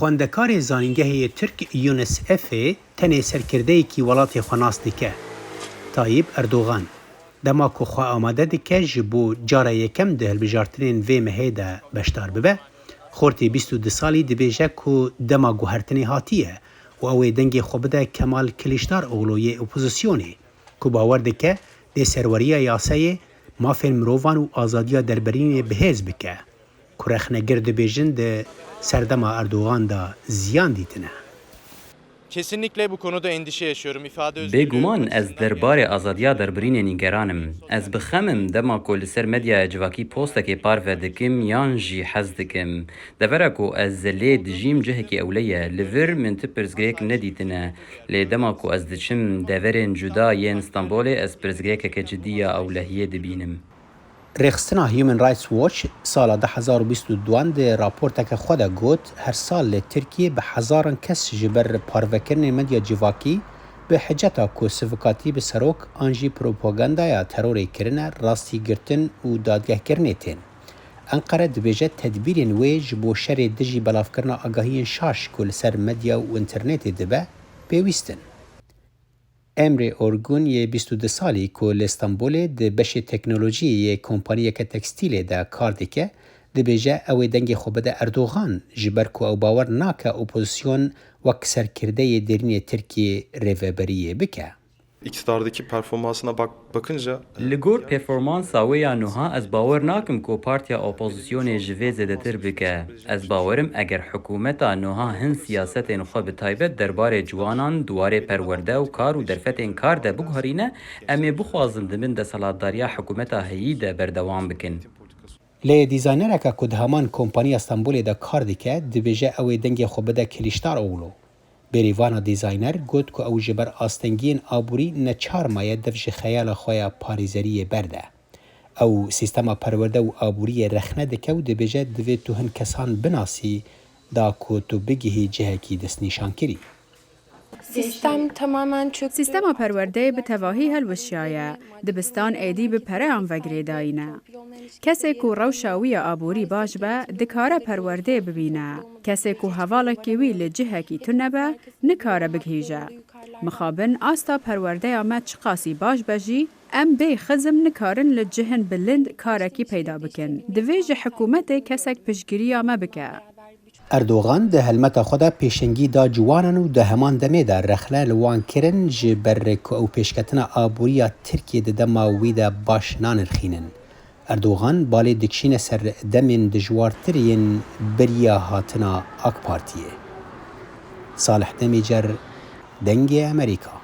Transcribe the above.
خواندکار زانینگه ترک یونس افی تنه سرکرده کی ولات خناس دکه طایب اردوغان دما کو خو آماده دکه جبو جاره یکم ده البجارترین و مهیده بشتار ببه خورتی 22 سالی دبیجه کو دما گوهرتنی هاتیه و اوی دنگی خوبده کمال کلیشدار اولوی اپوزیسیونی کو باور دکه ده سروریه یاسه مافن مروان و آزادیا دربرین بهز بکه کرخنگر دبیجن ده Serdema Erdoğan da ziyan ditine. Kesinlikle bu konuda endişe yaşıyorum. İfade özgürlüğü. Bêguman ez derbarê azadiya derbirinê nîgeranim. Ez bixemim dema ku li ser medyaya civakî postekê parve dikim yan jî hez dikim. Devera ku ez lê dijîm cihekî ewle ye. Li vir min ti pirsgirêk nedîtine. Lê dema ku ez diçim deverên cuda yên Stenbolê ez pirsgirêkeke cidî ya ewlehiyê dibînim. رخصتنا هیومن رایتس واچ سال 2022 ده راپورتک خود گوت هر سال ترکیه به هزاران کس جبر پاروکرن مدیا جواکی به حجتا کو سفکاتی به سروک آنجی پروپاگاندایا تروری کرنه راستی گرتن و دادگاه کرنه تین. انقره دبیجه تدبیرین ویج بو شر دجی بلاف کرنا آگاهی شاش کل سر مدیا و انترنت دبه بیویستن. امری اورگون یه 22 سالی که لستانبول ده بش تکنولوژی یه کمپانی که تکستیل ده کار دیگه ده بیجه اوی دنگ خوبه اردوغان جبر که او باور ناکه اپوزیسیون وک سرکرده درین ترکیه ریوبریه بکه. İktidardaki performansına bakınca Li gor performansa wê ya niha ez bawer nakim ku partiya opozisyonê ji vê zêdetir bike. Ez bawerim eger hikûmeta niha hin siyasetên xwe bi taybet derbarê ciwanan, duwarê perwerde û kar û derfetên kar de biguherîne, em ê bixwazin di min deselatdariya hikûmeta heyî de berdewam bikin. لی دیزاینرکه که همان کمپانی استانبول ده کار دیگه دبیجه اوی دنگ خوبه کلیشدار اولو. بریوانا دیزاینر گوت که او جبر آستنگین آبوری نچار مایه دفش خیال خواه پاریزری برده. او سیستما پرورده و آبوری رخنه دکه و دبیجه دوی تو هن کسان بناسی دا که تو بگیهی جهه کی دست نیشان کری. سیستما پرورده به تواهی هلوشیایه دبستان ایدی به پره آن وگری داینه. کسی که روشاوی آبوری باش به دکاره پرورده ببینه. کسی که حواله کیوی لجهه کی تو نبه نکاره بگهیجه. مخابن آستا پرورده آمد چقاسی باش بجی ام بی خزم نکارن لجهن بلند کارکی پیدا بکن. دویج حکومت کسک پشگیری آمه بکه. اردوغان ده هلمت خدا پیشنگی دا جوانن و ده همان دمه دا رخله لوان کرن جبر که او پیشکتنا آبوریا ترکیه ده دماوی ده باش نانرخینن. اردوغان بالی دکشین سر دمین دجوارترین بریا هاتنا آک پارتیه. صالح دمیجر دنگ امریکا